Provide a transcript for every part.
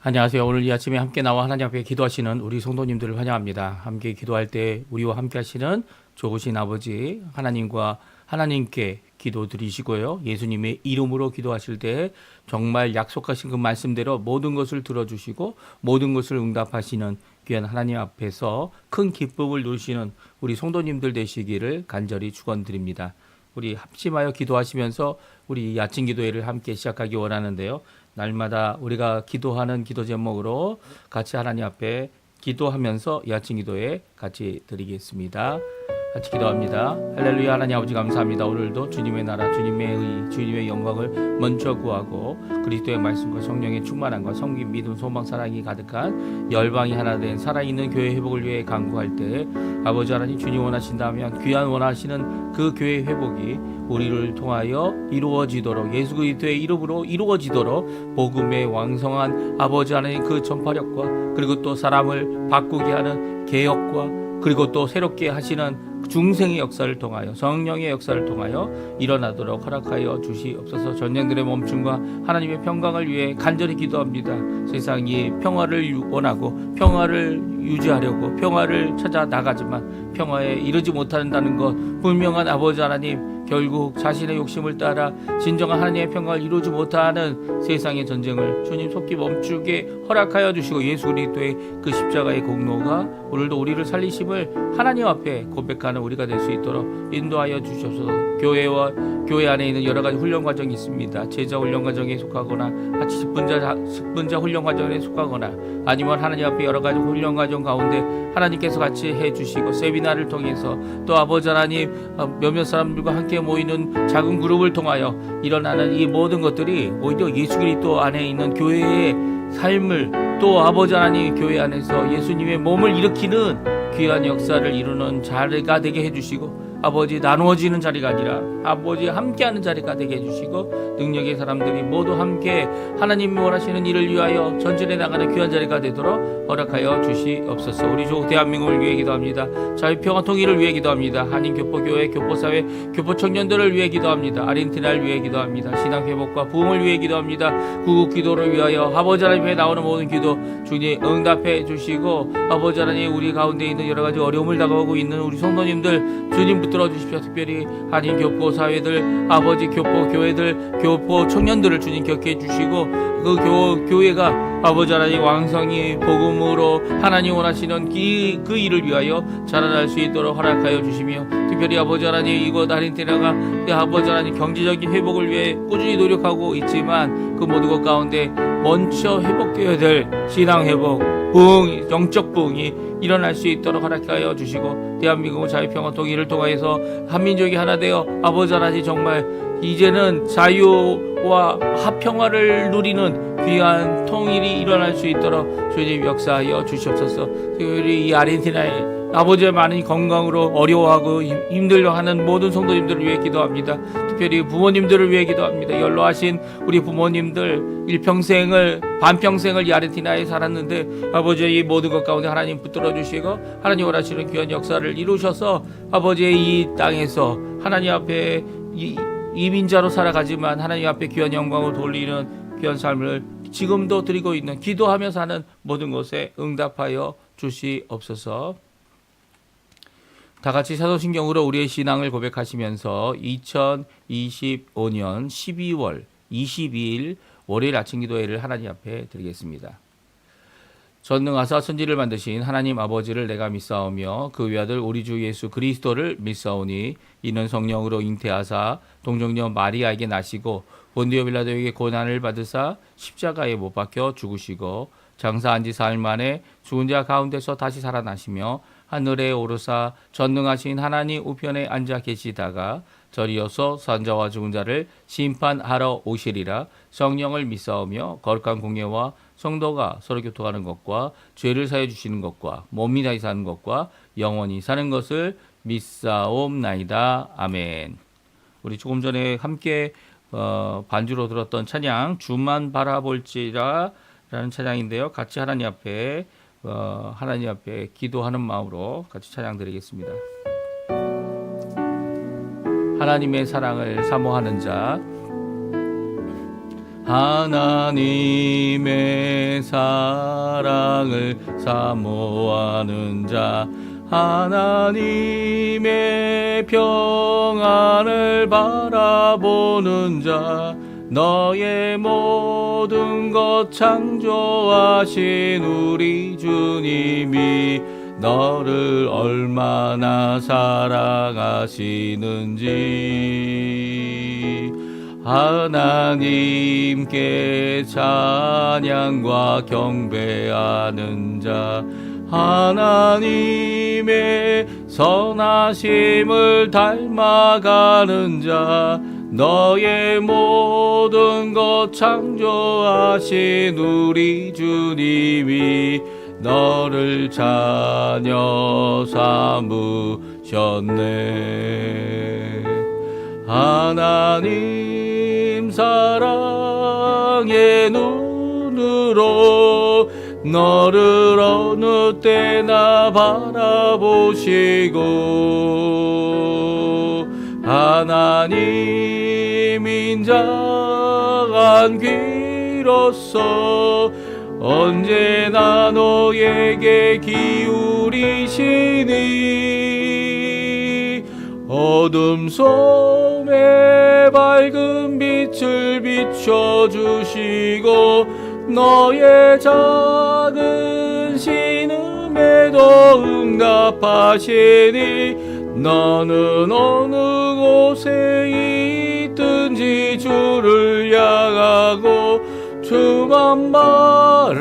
안녕하세요. 오늘 이 아침에 함께 나와 하나님 앞에 기도하시는 우리 성도님들을 환영합니다. 함께 기도할 때 우리와 함께 하시는 좋으신 아버지 하나님과 하나님께 기도 드리시고요. 예수님의 이름으로 기도하실 때 정말 약속하신 그 말씀대로 모든 것을 들어주시고 모든 것을 응답하시는 귀한 하나님 앞에서 큰 기쁨을 누리시는 우리 성도님들 되시기를 간절히 축원드립니다. 우리 합심하여 기도하시면서 우리 이 아침 기도회를 함께 시작하기 원하는데요. 날마다 우리가 기도하는 기도 제목으로 같이 하나님 앞에 기도하면서 이 아침 기도회 같이 드리겠습니다. 같이 기도합니다. 할렐루야. 하나님 아버지 감사합니다. 오늘도 주님의 나라, 주님의 의, 주님의 영광을 먼저 구하고 그리스도의 말씀과 성령의 충만함과 성김, 믿음, 소망, 사랑이 가득한 열방이 하나 된 살아있는 교회 회복을 위해 간구할 때 아버지 하나님 주님 원하신다면 귀한 원하시는 그 교회 회복이 우리를 통하여 이루어지도록 예수 그리스도의 이름으로 이루어지도록 복음의 왕성한 아버지 하나님 그 전파력과 그리고 또 사람을 바꾸게 하는 개혁과 그리고 또 새롭게 하시는 중생의 역사를 통하여 성령의 역사를 통하여 일어나도록 허락하여 주시옵소서. 전쟁들의 멈춤과 하나님의 평강을 위해 간절히 기도합니다. 세상이 평화를 원하고 평화를 유지하려고 평화를 찾아 나가지만 평화에 이르지 못한다는 것 분명한 아버지 하나님, 결국 자신의 욕심을 따라 진정한 하나님의 평강을 이루지 못하는 세상의 전쟁을 주님 속히 멈추게 허락하여 주시고 예수 그리스도의 그 십자가의 공로가 오늘도 우리를 살리심을 하나님 앞에 고백하는 우리가 될 수 있도록 인도하여 주셔서 교회 안에 있는 여러 가지 훈련 과정이 있습니다. 제자 훈련 과정에 속하거나 같이 직분자 훈련 과정에 속하거나 아니면 하나님 앞에 여러 가지 훈련 과정 가운데 하나님께서 같이 해주시고 세미나를 통해서 또 아버지 하나님 몇몇 사람들과 함께 모이는 작은 그룹을 통하여 일어나는 이 모든 것들이 오히려 예수 그리스도 안에 있는 교회의 삶을 또 아버지 하나님 교회 안에서 예수님의 몸을 일으키는 귀한 역사를 이루는 자리가 되게 해주시고 아버지 나누어지는 자리가 아니라 아버지 함께하는 자리가 되게 해주시고 능력의 사람들이 모두 함께 하나님이 원하시는 일을 위하여 전진해 나가는 귀한 자리가 되도록 허락하여 주시옵소서. 우리 조국 대한민국을 위해 기도합니다. 자유평화 통일을 위해 기도합니다. 한인교포교회, 교포사회, 교포청년들을 위해 기도합니다. 아르헨티나를 위해 기도합니다. 신앙회복과 부흥을 위해 기도합니다. 구국기도를 위하여 아버지 하나님에 나오는 모든 기도 주님 응답해 주시고 아버지 하나님 우리 가운데 있는 여러 가지 어려움을 당하고 있는 우리 성도님들 주님 붙들어 주십시오. 특별히 한인 교포 사회들 아버지 교포 교회들 교포 청년들을 주님 격해 주시고 그 교회가 아버지 하나님 왕성히 복음으로 하나님 원하시는 그 일을 위하여 자라날 수 있도록 허락하여 주시며 특별히 아버지 하나님 이곳 아르헨티나가 아버지 하나님 경제적인 회복을 위해 꾸준히 노력하고 있지만 그 모든 것 가운데 먼저 회복되어야 될 신앙 회복 부흥, 영적 부흥이 일어날 수 있도록 허락하여 주시고 대한민국 자유평화 통일을 통하여서 한민족이 하나 되어 아버지 하나님 정말 이제는 자유와 합평화를 누리는 귀한 통일이 일어날 수 있도록 주님 역사하여 주시옵소서. 특별히 이 아르헨티나의 아버지의 많은 건강으로 어려워하고 힘들어하는 모든 성도님들을 위해 기도합니다. 특별히 부모님들을 위해 기도합니다. 연로하신 우리 부모님들 일평생을 반평생을 이 아르헨티나에 살았는데 아버지의 이 모든 것 가운데 하나님 붙들어 주시고 하나님 원하시는 귀한 역사를 이루셔서 아버지의 이 땅에서 하나님 앞에 이민자로 살아가지만 하나님 앞에 귀한 영광을 돌리는 귀한 삶을 지금도 드리고 있는 기도하며 사는 모든 것에 응답하여 주시옵소서. 다 같이 사도신경으로 우리의 신앙을 고백하시면서 2025년 12월 22일 월요일 아침 기도회를 하나님 앞에 드리겠습니다. 전능하사 천지를 만드신 하나님 아버지를 내가 믿사오며 그 외아들 우리 주 예수 그리스도를 믿사오니 이는 성령으로 잉태하사 동정녀 마리아에게 나시고 본디오 빌라도에게 고난을 받으사 십자가에 못 박혀 죽으시고 장사한 지 사흘 만에 죽은 자 가운데서 다시 살아나시며 하늘에 오르사 전능하신 하나님 우편에 앉아 계시다가 저리어서 산자와 죽은 자를 심판하러 오시리라. 성령을 믿사오며 거룩한 공예와 성도가 서로 교통하는 것과 죄를 사해 주시는 것과 몸이 다시 사는 것과 영원히 사는 것을 믿사옵나이다. 아멘. 우리 조금 전에 함께 반주로 들었던 찬양 주만 바라볼지라 라는 찬양인데요. 같이 하나님 앞에 기도하는 마음으로 같이 찬양 드리겠습니다. 하나님의 사랑을 사모하는 자 하나님의 사랑을 사모하는 자, 하나님의 평안을 바라보는 자, 너의 모든 것 창조하신 우리 주님이 너를 얼마나 사랑하시는지 하나님께 찬양과 경배하는 자, 하나님의 선하심을 닮아가는 자, 너의 모든 것 창조하신 우리 주님이 너를 자녀 삼으셨네. 하나님 사랑의 눈으로 너를 어느 때나 바라보시고, 하나님 인자한 귀로서 언제나 너에게 기울이시니 어둠 속에 밝은 빛을 비춰주시고 너의 작은 신음에도 응답하시니 너는 어느 곳에 있든지 주를 향하고 주만 바라볼지라.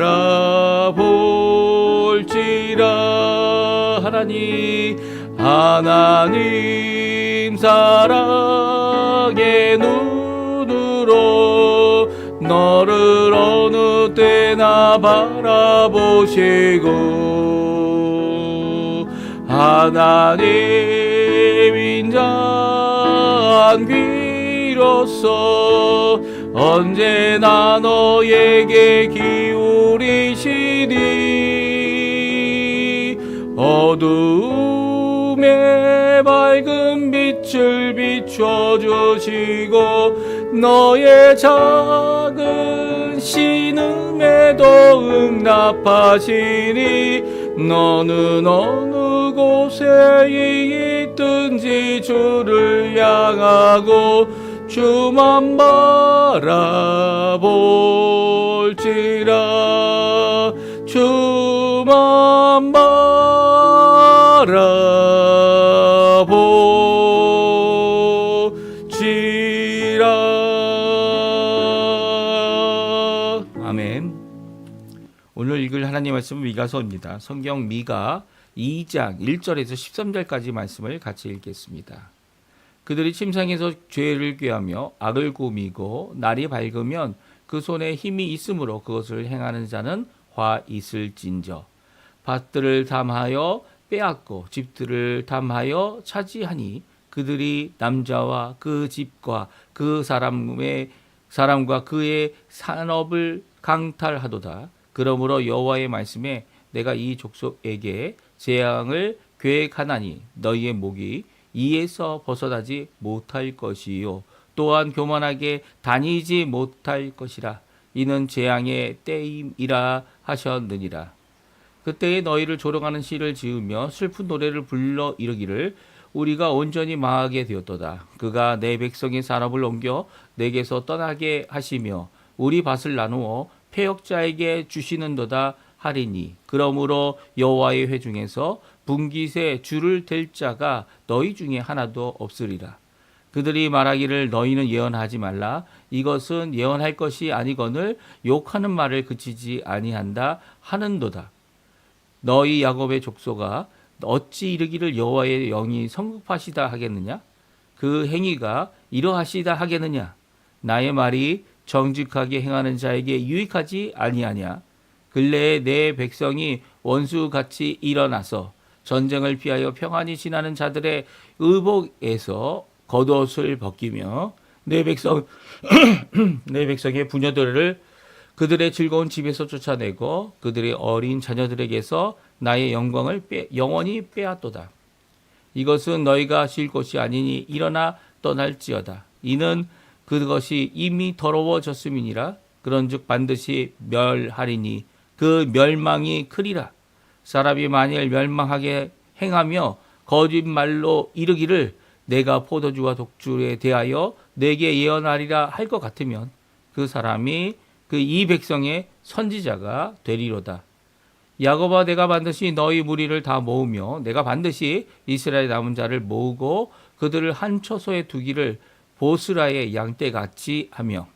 하나님 사랑의 눈으로 너를 어느 때나 바라보시고, 하나님 인자한 귀로서 언제나 너에게 기울이시니 어두움에 밝은 빛을 비춰주시고 너의 작은 신음에도 응답하시니 너는 어느 곳에 있든지 주를 향하고 주만 바라볼지라. 주만 바라볼지라. 아멘. 오늘 읽을 하나님 말씀은 미가서입니다. 성경 미가 2장 1절에서 13절까지 말씀을 같이 읽겠습니다. 그들이 침상에서 죄를 꾀하며 악을 꾸미고 날이 밝으면 그 손에 힘이 있으므로 그것을 행하는 자는 화 있을진저. 밭들을 탐하여 빼앗고 집들을 탐하여 차지하니 그들이 남자와 그 집과 그 사람과 그의 산업을 강탈하도다. 그러므로 여호와의 말씀에 내가 이 족속에게 재앙을 계획하나니 너희의 목이 이에서 벗어나지 못할 것이요 또한 교만하게 다니지 못할 것이라. 이는 재앙의 때임이라 하셨느니라. 그때에 너희를 조롱하는 시를 지으며 슬픈 노래를 불러 이르기를 우리가 온전히 망하게 되었도다. 그가 내 백성의 산업을 옮겨 내게서 떠나게 하시며 우리 밭을 나누어 패역자에게 주시는도다 하리니 그러므로 여호와의 회중에서 분깃에 줄을 댈 자가 너희 중에 하나도 없으리라. 그들이 말하기를 너희는 예언하지 말라. 이것은 예언할 것이 아니거늘 욕하는 말을 그치지 아니한다 하는도다. 너희 야곱의 족속아 어찌 이르기를 여호와의 영이 성급하시다 하겠느냐? 그 행위가 이러하시다 하겠느냐? 나의 말이 정직하게 행하는 자에게 유익하지 아니하냐? 근래에 내 백성이 원수같이 일어나서 전쟁을 피하여 평안히 지나는 자들의 의복에서 겉옷을 벗기며 내 백성의 부녀들을 그들의 즐거운 집에서 쫓아내고 그들의 어린 자녀들에게서 나의 영광을 영원히 빼앗도다. 이것은 너희가 쉴 곳이 아니니 일어나 떠날지어다. 이는 그것이 이미 더러워졌음이니라. 그런즉 반드시 멸하리니 그 멸망이 크리라. 사람이 만일 멸망하게 행하며 거짓말로 이르기를 내가 포도주와 독주에 대하여 내게 예언하리라 할 것 같으면 그 사람이 그 이 백성의 선지자가 되리로다. 야곱아, 내가 반드시 너희 무리를 다 모으며 내가 반드시 이스라엘 남은 자를 모으고 그들을 한 처소에 두기를 보스라의 양떼같이 하며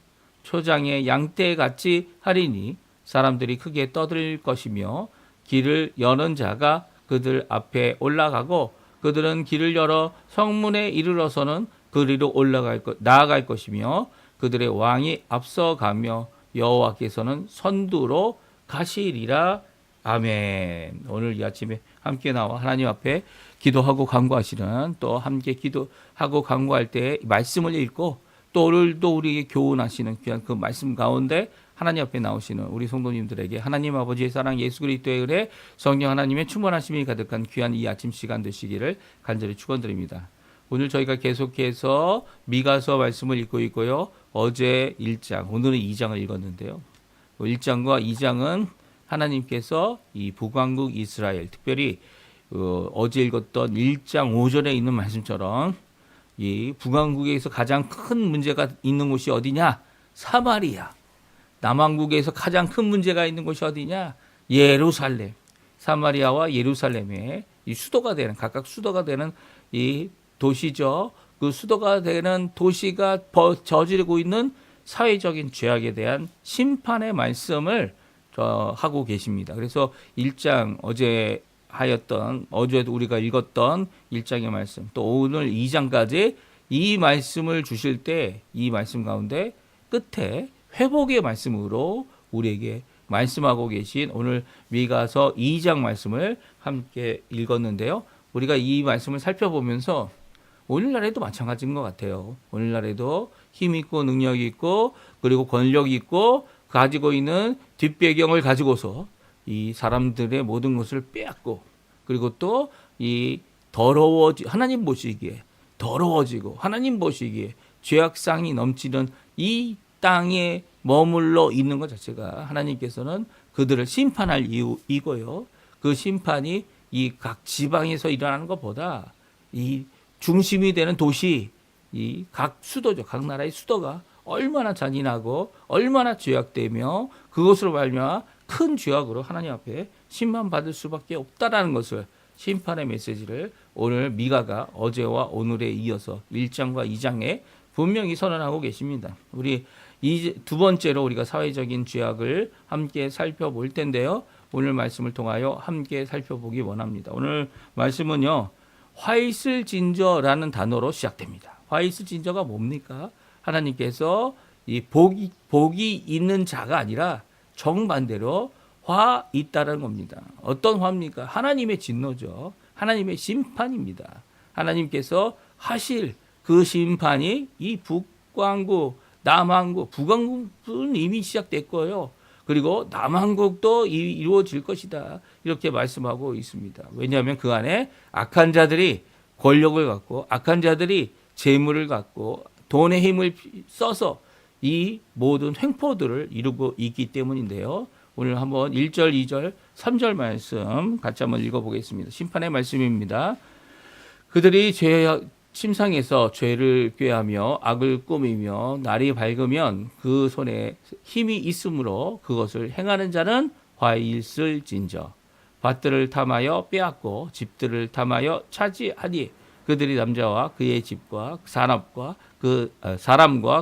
초장의 양떼같이 하리니 사람들이 크게 떠들 것이며 길을 여는 자가 그들 앞에 올라가고 그들은 길을 열어 성문에 이르러서는 그리로 나아갈 것이며 그들의 왕이 앞서가며 여호와께서는 선두로 가시리라. 아멘. 오늘 이 아침에 함께 나와 하나님 앞에 기도하고 간구하시는, 또 함께 기도하고 간구할 때 말씀을 읽고 또 오늘도 우리에게 교훈하시는 귀한 그 말씀 가운데 하나님 앞에 나오시는 우리 성도님들에게 하나님 아버지의 사랑, 예수 그리스도의 은혜, 성령 하나님의 충만하심이 가득한 귀한 이 아침 시간 되시기를 간절히 축원드립니다. 오늘 저희가 계속해서 미가서 말씀을 읽고 있고요. 어제 1장, 오늘은 2장을 읽었는데요. 1장과 2장은 하나님께서 이 북왕국 이스라엘, 특별히 어제 읽었던 1장 5절에 있는 말씀처럼 이 북왕국에서 가장 큰 문제가 있는 곳이 어디냐? 사마리아. 남왕국에서 가장 큰 문제가 있는 곳이 어디냐? 예루살렘. 사마리아와 예루살렘의 이 수도가 되는, 각각 수도가 되는 이 도시죠. 그 수도가 되는 도시가 저지르고 있는 사회적인 죄악에 대한 심판의 말씀을 하고 계십니다. 그래서 1장 어제도 우리가 읽었던 1장의 말씀, 또 오늘 2장까지 이 말씀을 주실 때 이 말씀 가운데 끝에 회복의 말씀으로 우리에게 말씀하고 계신 오늘 미가서 2장 말씀을 함께 읽었는데요. 우리가 이 말씀을 살펴보면서 오늘날에도 마찬가지인 것 같아요. 오늘날에도 힘 있고 능력 있고 그리고 권력 있고 가지고 있는 뒷배경을 가지고서 이 사람들의 모든 것을 빼앗고, 그리고 또 이 하나님 보시기에 더러워지고 하나님 보시기에 죄악상이 넘치는 이 땅에 머물러 있는 것 자체가 하나님께서는 그들을 심판할 이유이고요. 그 심판이 이 각 지방에서 일어나는 것보다 이 중심이 되는 도시, 이 각 수도죠. 각 나라의 수도가 얼마나 잔인하고 얼마나 죄악되며 그것으로 말미암아 큰 죄악으로 하나님 앞에 심판받을 수밖에 없다라는 것을, 심판의 메시지를 오늘 미가가 어제와 오늘에 이어서 1장과 2장에 분명히 선언하고 계십니다. 우리 두 번째로 우리가 사회적인 죄악을 함께 살펴볼 텐데요. 오늘 말씀을 통하여 함께 살펴보기 원합니다. 오늘 말씀은요, 화이슬진저라는 단어로 시작됩니다. 화이슬진저가 뭡니까? 하나님께서 이 복이 있는 자가 아니라 정반대로 화 있다라는 겁니다. 어떤 화입니까? 하나님의 진노죠. 하나님의 심판입니다. 하나님께서 하실 그 심판이 이 북왕국, 남왕국, 북왕국은 이미 시작됐고요. 그리고 남왕국도 이루어질 것이다. 이렇게 말씀하고 있습니다. 왜냐하면 그 안에 악한 자들이 권력을 갖고, 악한 자들이 재물을 갖고 돈의 힘을 써서 이 모든 횡포들을 이루고 있기 때문인데요. 오늘 한번 1절, 2절, 3절 말씀 같이 한번 읽어보겠습니다. 심판의 말씀입니다. 그들이 침상에서 죄를 꾀하며 악을 꾸미며 날이 밝으면 그 손에 힘이 있으므로 그것을 행하는 자는 화있을진저. 밭들을 탐하여 빼앗고 집들을 탐하여 차지하니 그들이 남자와 그의 집과 사람과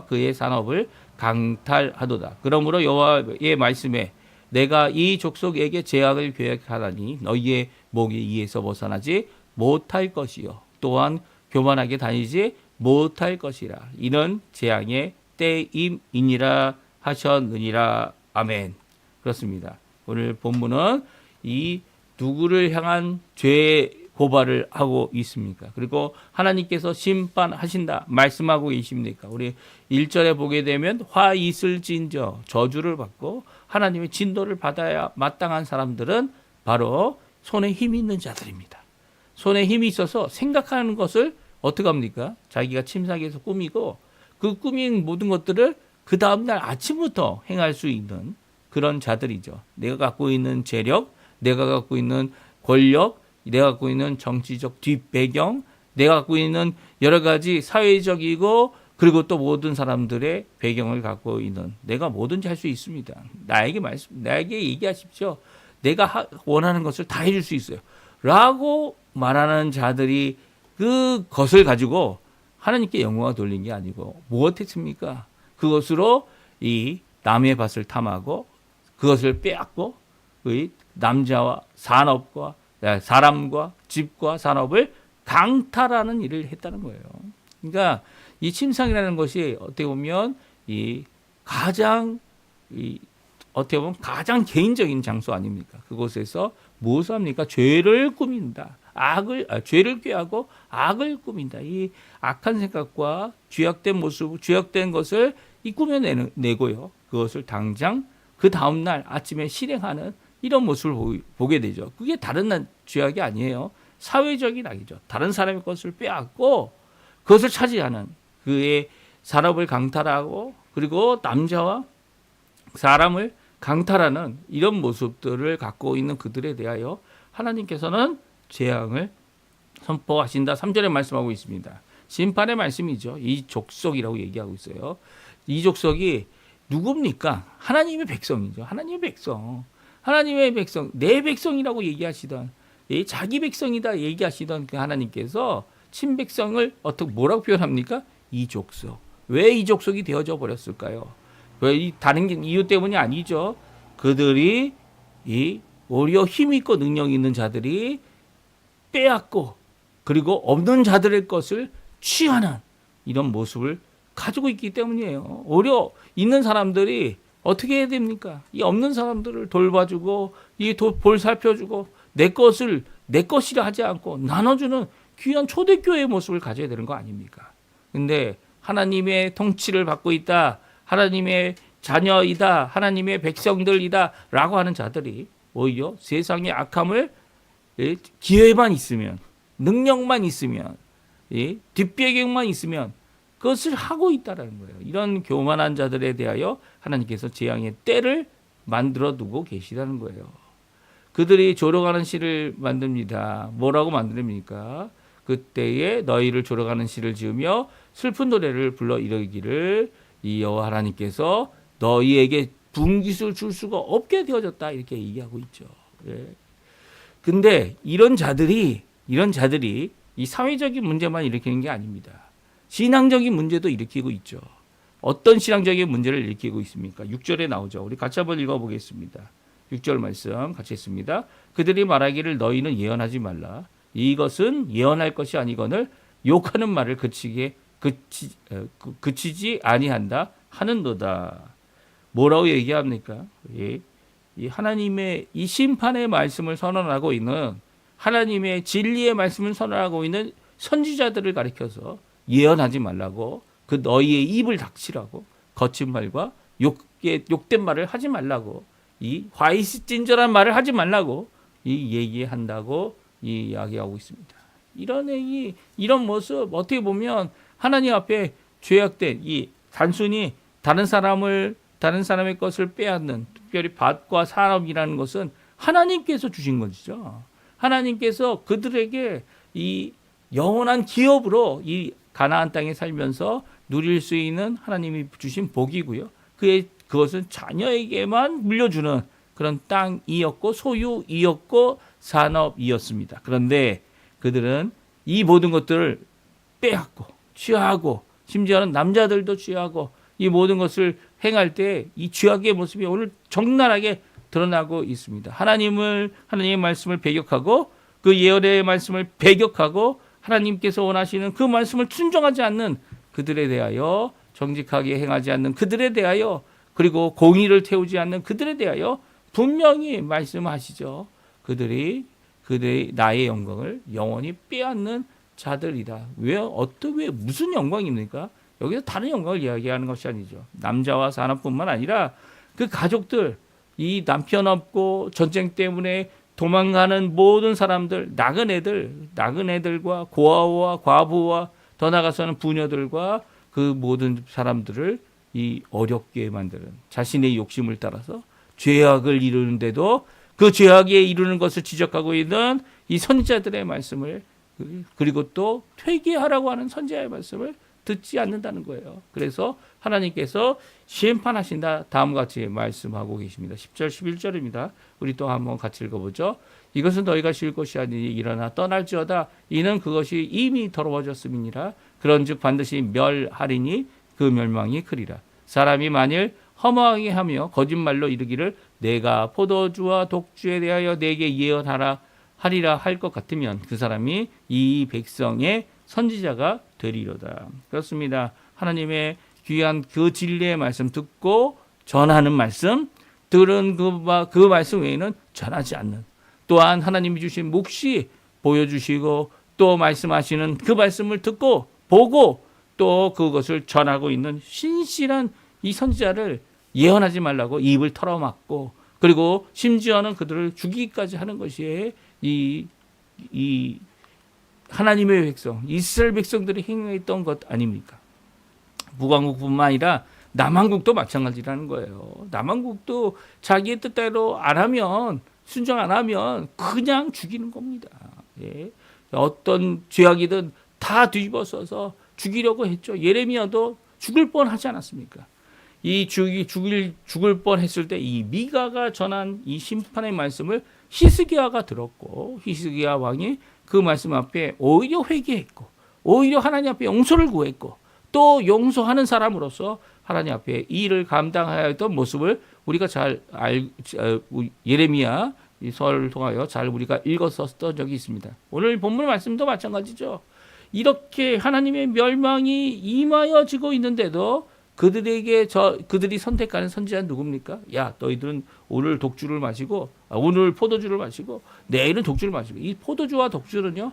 그의 산업을 강탈하도다. 그러므로 여호와의 말씀에 내가 이 족속에게 재앙을 계획하다니 너희의 목이 이에서 벗어나지 못할 것이요 또한 교만하게 다니지 못할 것이라. 이는 재앙의 때임이니라 하셨느니라. 아멘. 그렇습니다. 오늘 본문은 이 누구를 향한 죄 고발을 하고 있습니까? 그리고 하나님께서 심판하신다 말씀하고 계십니까? 우리 1절에 보게 되면 화 있을진저, 저주를 받고 하나님의 진노를 받아야 마땅한 사람들은 바로 손에 힘이 있는 자들입니다. 손에 힘이 있어서 생각하는 것을 어떻게 합니까? 자기가 침상에서 꾸미고 그 꾸민 모든 것들을 그 다음날 아침부터 행할 수 있는 그런 자들이죠. 내가 갖고 있는 재력, 내가 갖고 있는 권력, 내가 갖고 있는 정치적 뒷배경, 내가 갖고 있는 여러 가지 사회적이고 그리고 또 모든 사람들의 배경을 갖고 있는 내가 뭐든지 할 수 있습니다. 나에게 얘기하십시오. 내가 원하는 것을 다 해줄 수 있어요. 라고 말하는 자들이 그것을 가지고 하나님께 영광을 돌린 게 아니고 무엇했습니까? 그것으로 이 남의 밭을 탐하고 그것을 빼앗고 남자와 산업과 사람과 집과 산업을 강탈하는 일을 했다는 거예요. 그러니까 이 침상이라는 것이 어떻게 보면 어떻게 보면 가장 개인적인 장소 아닙니까? 그곳에서 무엇을 합니까? 죄를 꾸민다. 죄를 꾀하고 악을 꾸민다. 이 악한 생각과 죄악된 모습, 죄악된 것을 꾸며내고요. 그것을 당장 그 다음날 아침에 실행하는 이런 모습을 보게 되죠. 그게 다른 죄악이 아니에요. 사회적인 악이죠. 다른 사람의 것을 빼앗고 그것을 차지하는 그의 산업을 강탈하고 그리고 남자와 사람을 강탈하는 이런 모습들을 갖고 있는 그들에 대하여 하나님께서는 재앙을 선포하신다. 3절에 말씀하고 있습니다. 심판의 말씀이죠. 이 족속이라고 얘기하고 있어요. 이 족속이 누굽니까? 하나님의 백성이죠. 하나님의 백성. 하나님의 백성, 내 백성이라고 얘기하시던 자기 백성이다 얘기하시던 그 하나님께서 친백성을 뭐라고 표현합니까? 이 족속. 왜 이 족속이 되어져 버렸을까요? 왜 다른 이유 때문이 아니죠. 그들이 오히려 힘 있고 능력 있는 자들이 빼앗고 그리고 없는 자들의 것을 취하는 이런 모습을 가지고 있기 때문이에요. 오히려 있는 사람들이 어떻게 해야 됩니까? 이 없는 사람들을 돌봐주고 볼 살펴주고 내 것을 내 것이라 하지 않고 나눠주는 귀한 초대교회의 모습을 가져야 되는 거 아닙니까? 근데 하나님의 통치를 받고 있다. 하나님의 자녀이다. 하나님의 백성들이다. 라고 하는 자들이 오히려 세상의 악함을 기회만 있으면 능력만 있으면 뒷배경만 있으면 그것을 하고 있다는 거예요. 이런 교만한 자들에 대하여 하나님께서 재앙의 때를 만들어 두고 계시다는 거예요. 그들이 조롱하는 시를 만듭니다. 뭐라고 만듭니까? 그때에 너희를 조롱하는 시를 지으며 슬픈 노래를 불러 이르기를 이 여호와 하나님께서 너희에게 분깃을 줄 수가 없게 되어졌다 이렇게 얘기하고 있죠. 근데 이런 자들이 이 사회적인 문제만 일으키는 게 아닙니다. 신앙적인 문제도 일으키고 있죠. 어떤 신앙적인 문제를 일으키고 있습니까? 6절에 나오죠. 우리 같이 한번 읽어보겠습니다. 6절 말씀 같이 했습니다. 그들이 말하기를 너희는 예언하지 말라. 이것은 예언할 것이 아니거늘 욕하는 말을 그치지 아니한다 하는도다. 뭐라고 얘기합니까? 이 하나님의 이 심판의 말씀을 선언하고 있는 하나님의 진리의 말씀을 선언하고 있는 선지자들을 가리켜서 예언하지 말라고 그 너희의 입을 닥치라고 거친 말과 욕된 말을 하지 말라고 이 화이시찐절한 말을 하지 말라고 이 얘기한다고 이 이야기하고 있습니다. 이런 모습 어떻게 보면 하나님 앞에 죄악된 단순히 다른 사람의 것을 빼앗는 특별히 밭과 산업이라는 것은 하나님께서 주신 것이죠. 하나님께서 그들에게 이 영원한 기업으로 이 가나안 땅에 살면서 누릴 수 있는 하나님이 주신 복이고요. 그것은 자녀에게만 물려주는 그런 땅이었고 소유이었고 산업이었습니다. 그런데 그들은 이 모든 것들을 빼앗고 취하고 심지어는 남자들도 취하고 이 모든 것을 행할 때 이 죄악의 모습이 오늘 적나라하게 드러나고 있습니다. 하나님의 말씀을 배격하고 그 예언의 말씀을 배격하고 하나님께서 원하시는 그 말씀을 순종하지 않는 그들에 대하여 정직하게 행하지 않는 그들에 대하여 그리고 공의를 태우지 않는 그들에 대하여 분명히 말씀하시죠. 그들이 나의 영광을 영원히 빼앗는 자들이다. 왜 무슨 영광입니까? 여기서 다른 영광을 이야기하는 것이 아니죠. 남자와 산업뿐만 아니라 그 가족들, 이 남편 없고 전쟁 때문에 도망가는 모든 사람들, 나그네들과 고아와 과부와 더 나아가서는 부녀들과 그 모든 사람들을 이 어렵게 만드는 자신의 욕심을 따라서 죄악을 이루는데도 그 죄악에 이루는 것을 지적하고 있는 이 선지자들의 말씀을 그리고 또 회개하라고 하는 선지자의 말씀을 듣지 않는다는 거예요. 그래서 하나님께서 심판하신다 다음과 같이 말씀하고 계십니다. 10절 11절입니다. 우리 또 한번 같이 읽어보죠. 이것은 너희가 쉴 것이 아니니 일어나 떠날지어다 이는 그것이 이미 더러워졌음이니라. 그런즉 반드시 멸하리니 그 멸망이 크리라. 사람이 만일 허망하게 하며 거짓말로 이르기를 내가 포도주와 독주에 대하여 내게 예언하라 하리라 할 것 같으면 그 사람이 이 백성의 선지자가 되리로다. 그렇습니다. 하나님의 귀한 그 진리의 말씀 듣고 전하는 말씀, 들은 그 말씀 외에는 전하지 않는, 또한 하나님이 주신 몫이 보여주시고 또 말씀하시는 그 말씀을 듣고 보고 또 그것을 전하고 있는 신실한 이 선지자를 예언하지 말라고 입을 털어막고 그리고 심지어는 그들을 죽이기까지 하는 것이 이 하나님의 백성, 이스라엘 백성들이 행했던 것 아닙니까? 북왕국뿐만 아니라 남왕국도 마찬가지라는 거예요. 남왕국도 자기의 뜻대로 안 하면, 순종 안 하면 그냥 죽이는 겁니다. 예. 어떤 죄악이든 다 뒤집어서서 죽이려고 했죠. 예레미야도 죽을 뻔하지 않았습니까? 이 죽을 뻔했을 때 이 미가가 전한 이 심판의 말씀을 히스기야가 들었고 히스기야 왕이 그 말씀 앞에 오히려 회개했고 오히려 하나님 앞에 용서를 구했고 또 용서하는 사람으로서 하나님 앞에 이 일을 감당하여 했던 모습을 우리가 예레미야 서를 통하여 잘 우리가 읽었었던 적이 있습니다. 오늘 본문 말씀도 마찬가지죠. 이렇게 하나님의 멸망이 임하여지고 있는데도 그들이 선택하는 선지자는 누굽니까? 야, 너희들은 오늘 독주를 마시고, 오늘 포도주를 마시고, 내일은 독주를 마시고. 이 포도주와 독주는요,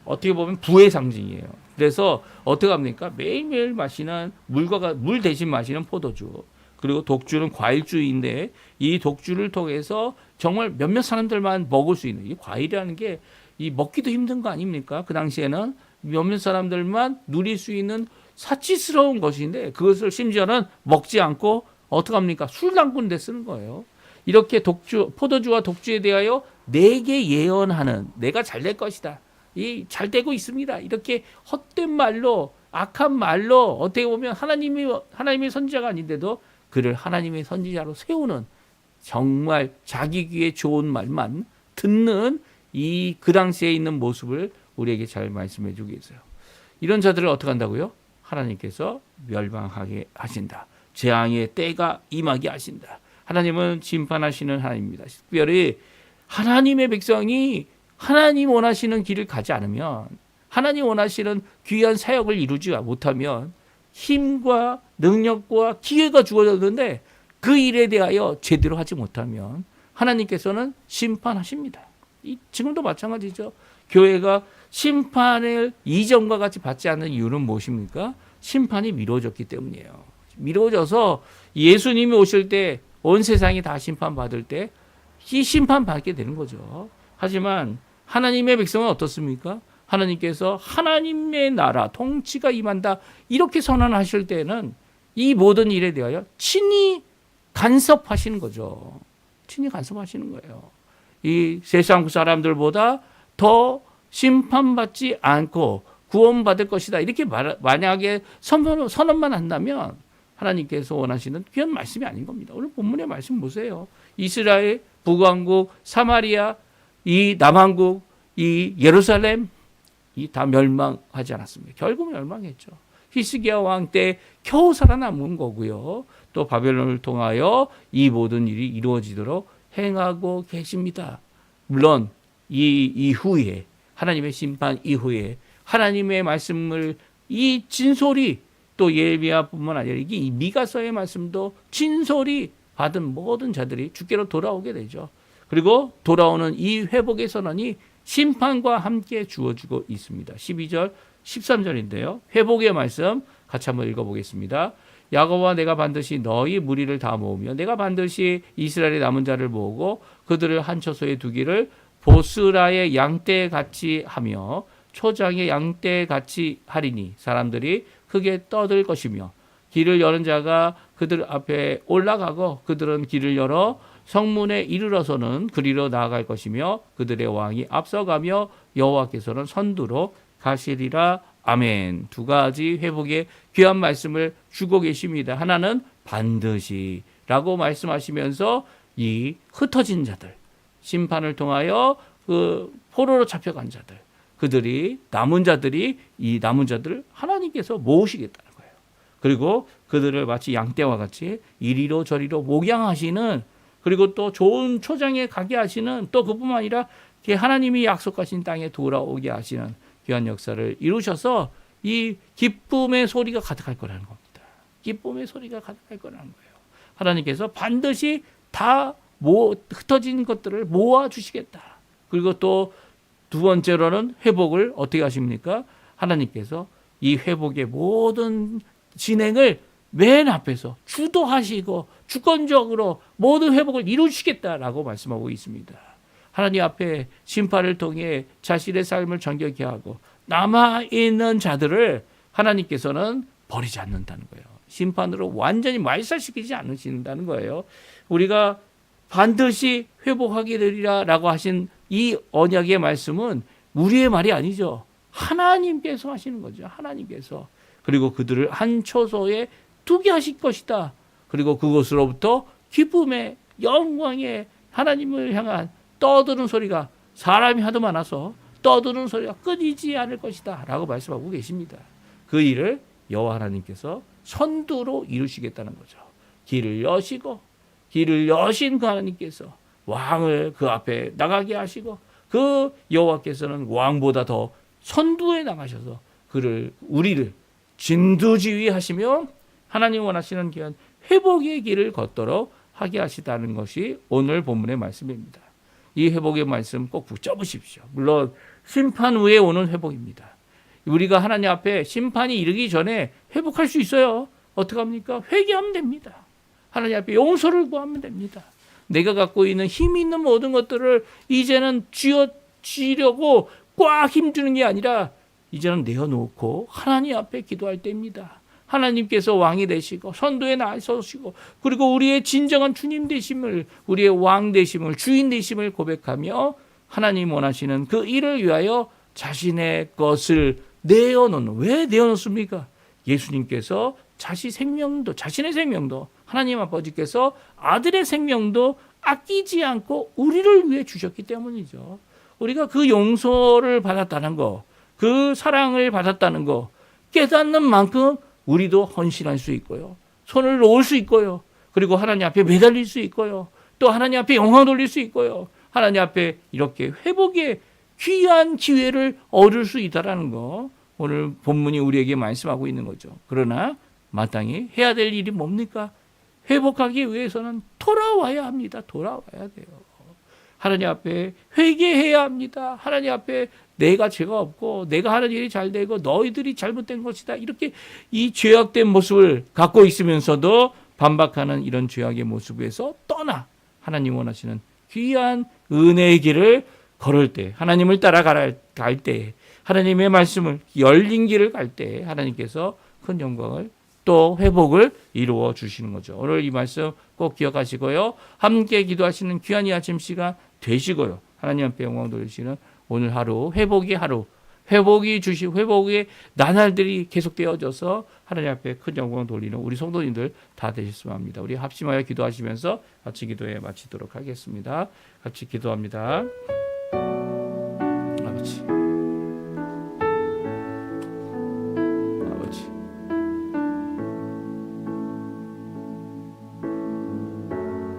어떻게 보면 부의 상징이에요. 그래서 어떻게 합니까? 매일매일 마시는 물 대신 마시는 포도주. 그리고 독주는 과일주인데, 이 독주를 통해서 정말 몇몇 사람들만 먹을 수 있는, 이 과일이라는 게 먹기도 힘든 거 아닙니까? 그 당시에는 몇몇 사람들만 누릴 수 있는 사치스러운 것인데 그것을 심지어는 먹지 않고 어떻게 합니까? 술 담그는 데 쓰는 거예요. 이렇게 포도주와 독주에 대하여 내게 예언하는 내가 잘 될 것이다. 잘 되고 있습니다. 이렇게 헛된 말로 악한 말로 어떻게 보면 하나님의 선지자가 아닌데도 그를 하나님의 선지자로 세우는 정말 자기 귀에 좋은 말만 듣는 그 당시에 있는 모습을 우리에게 잘 말씀해 주고 계세요. 이런 자들을 어떻게 한다고요? 하나님께서 멸망하게 하신다. 재앙의 때가 임하게 하신다. 하나님은 심판하시는 하나님입니다. 특별히 하나님의 백성이 하나님 원하시는 길을 가지 않으면 하나님 원하시는 귀한 사역을 이루지 못하면 힘과 능력과 기회가 주어졌는데 그 일에 대하여 제대로 하지 못하면 하나님께서는 심판하십니다. 지금도 마찬가지죠. 교회가 심판을 이전과 같이 받지 않는 이유는 무엇입니까? 심판이 미뤄졌기 때문이에요. 미뤄져서 예수님이 오실 때 온 세상이 다 심판받을 때 이 심판받게 되는 거죠. 하지만 하나님의 백성은 어떻습니까? 하나님께서 하나님의 나라 통치가 임한다 이렇게 선언하실 때는 이 모든 일에 대하여 친히 간섭하시는 거죠. 친히 간섭하시는 거예요. 이 세상 사람들보다 더 심판받지 않고 구원받을 것이다. 이렇게 만약에 선언만 한다면 하나님께서 원하시는 귀한 말씀이 아닌 겁니다. 오늘 본문의 말씀 보세요. 이스라엘, 북왕국, 사마리아, 이 남왕국, 이 예루살렘 다 멸망하지 않았습니다. 결국 멸망했죠. 히스기야 왕 때 겨우 살아남은 거고요. 또 바벨론을 통하여 이 모든 일이 이루어지도록 행하고 계십니다. 물론 이 이후에 하나님의 심판 이후에 하나님의 말씀을 이 진솔이 또 예레미야뿐만 아니라 이 미가서의 말씀도 진솔이 받은 모든 자들이 주께로 돌아오게 되죠. 그리고 돌아오는 이 회복의 선언이 심판과 함께 주어지고 있습니다. 12절, 13절인데요. 회복의 말씀 같이 한번 읽어보겠습니다. 야곱아 내가 반드시 너희 무리를 다 모으며 내가 반드시 이스라엘의 남은 자를 모으고 그들을 한 처소에 두기를 보스라의 양떼 같이 하며 초장의 양떼 같이 하리니 사람들이 크게 떠들 것이며 길을 여는 자가 그들 앞에 올라가고 그들은 길을 열어 성문에 이르러서는 그리로 나아갈 것이며 그들의 왕이 앞서가며 여호와께서는 선두로 가시리라. 아멘. 두 가지 회복의 귀한 말씀을 주고 계십니다. 하나는 반드시 라고 말씀하시면서 이 흩어진 자들, 심판을 통하여 그 포로로 잡혀간 자들, 그들이 남은 자들이 이 남은 자들을 하나님께서 모으시겠다는 거예요. 그리고 그들을 마치 양떼와 같이 이리로 저리로 목양하시는, 그리고 또 좋은 초장에 가게 하시는, 또 그뿐만 아니라 하나님이 약속하신 땅에 돌아오게 하시는 귀한 역사를 이루셔서 이 기쁨의 소리가 가득할 거라는 겁니다. 기쁨의 소리가 가득할 거라는 거예요. 하나님께서 반드시 다 흩어진 것들을 모아 주시겠다. 그리고 또 두 번째로는 회복을 어떻게 하십니까? 하나님께서 이 회복의 모든 진행을 맨 앞에서 주도하시고 주권적으로 모든 회복을 이루시겠다라고 말씀하고 있습니다. 하나님 앞에 심판을 통해 자신의 삶을 정결케 하고 남아있는 자들을 하나님께서는 버리지 않는다는 거예요. 심판으로 완전히 말살시키지 않으신다는 거예요. 우리가 반드시 회복하게 되리라 라고 하신 이 언약의 말씀은 우리의 말이 아니죠. 하나님께서 하시는 거죠. 하나님께서. 그리고 그들을 한 초소에 두게 하실 것이다. 그리고 그곳으로부터 기쁨의 영광의 하나님을 향한 떠드는 소리가, 사람이 하도 많아서 떠드는 소리가 끊이지 않을 것이다 라고 말씀하고 계십니다. 그 일을 여호와 하나님께서 선두로 이루시겠다는 거죠. 길을 여신 그 하나님께서 왕을 그 앞에 나가게 하시고 그 여호와께서는 왕보다 더 선두에 나가셔서 우리를 진두지휘하시며 하나님 원하시는 귀한 회복의 길을 걷도록 하게 하시다는 것이 오늘 본문의 말씀입니다. 이 회복의 말씀 꼭 붙잡으십시오. 물론 심판 후에 오는 회복입니다. 우리가 하나님 앞에 심판이 이르기 전에 회복할 수 있어요. 어떻게 합니까? 회개하면 됩니다. 하나님 앞에 용서를 구하면 됩니다. 내가 갖고 있는 힘이 있는 모든 것들을 이제는 쥐려고 꽉 힘주는 게 아니라 이제는 내어놓고 하나님 앞에 기도할 때입니다. 하나님께서 왕이 되시고 선두에 나서시고 그리고 우리의 진정한 주님 되심을, 우리의 왕 되심을, 주인 되심을 고백하며 하나님 원하시는 그 일을 위하여 자신의 것을 내어놓는, 왜 내어놓습니까? 예수님께서 자신의 생명도 하나님 아버지께서 아들의 생명도 아끼지 않고 우리를 위해 주셨기 때문이죠. 우리가 그 용서를 받았다는 거, 그 사랑을 받았다는 거 깨닫는 만큼 우리도 헌신할 수 있고요. 손을 놓을 수 있고요. 그리고 하나님 앞에 매달릴 수 있고요. 또 하나님 앞에 영광 돌릴 수 있고요. 하나님 앞에 이렇게 회복의 귀한 기회를 얻을 수 있다라는 거, 오늘 본문이 우리에게 말씀하고 있는 거죠. 그러나 마땅히 해야 될 일이 뭡니까? 회복하기 위해서는 돌아와야 합니다. 돌아와야 돼요. 하나님 앞에 회개해야 합니다. 하나님 앞에 내가 죄가 없고 내가 하는 일이 잘 되고 너희들이 잘못된 것이다. 이렇게 이 죄악된 모습을 갖고 있으면서도 반박하는 이런 죄악의 모습에서 떠나 하나님 원하시는 귀한 은혜의 길을 걸을 때, 하나님을 따라갈 때, 하나님의 말씀을 열린 길을 갈 때 하나님께서 큰 영광을 또 회복을 이루어 주시는 거죠. 오늘 이 말씀 꼭 기억하시고요. 함께 기도하시는 귀한 이 아침 시간 되시고요. 하나님 앞에 영광 돌리시는 오늘 하루, 회복의 나날들이 계속되어져서 하나님 앞에 큰 영광 돌리는 우리 성도님들 다 되셨으면 합니다. 우리 합심하여 기도하시면서 같이 기도해 마치도록 하겠습니다. 같이 기도합니다.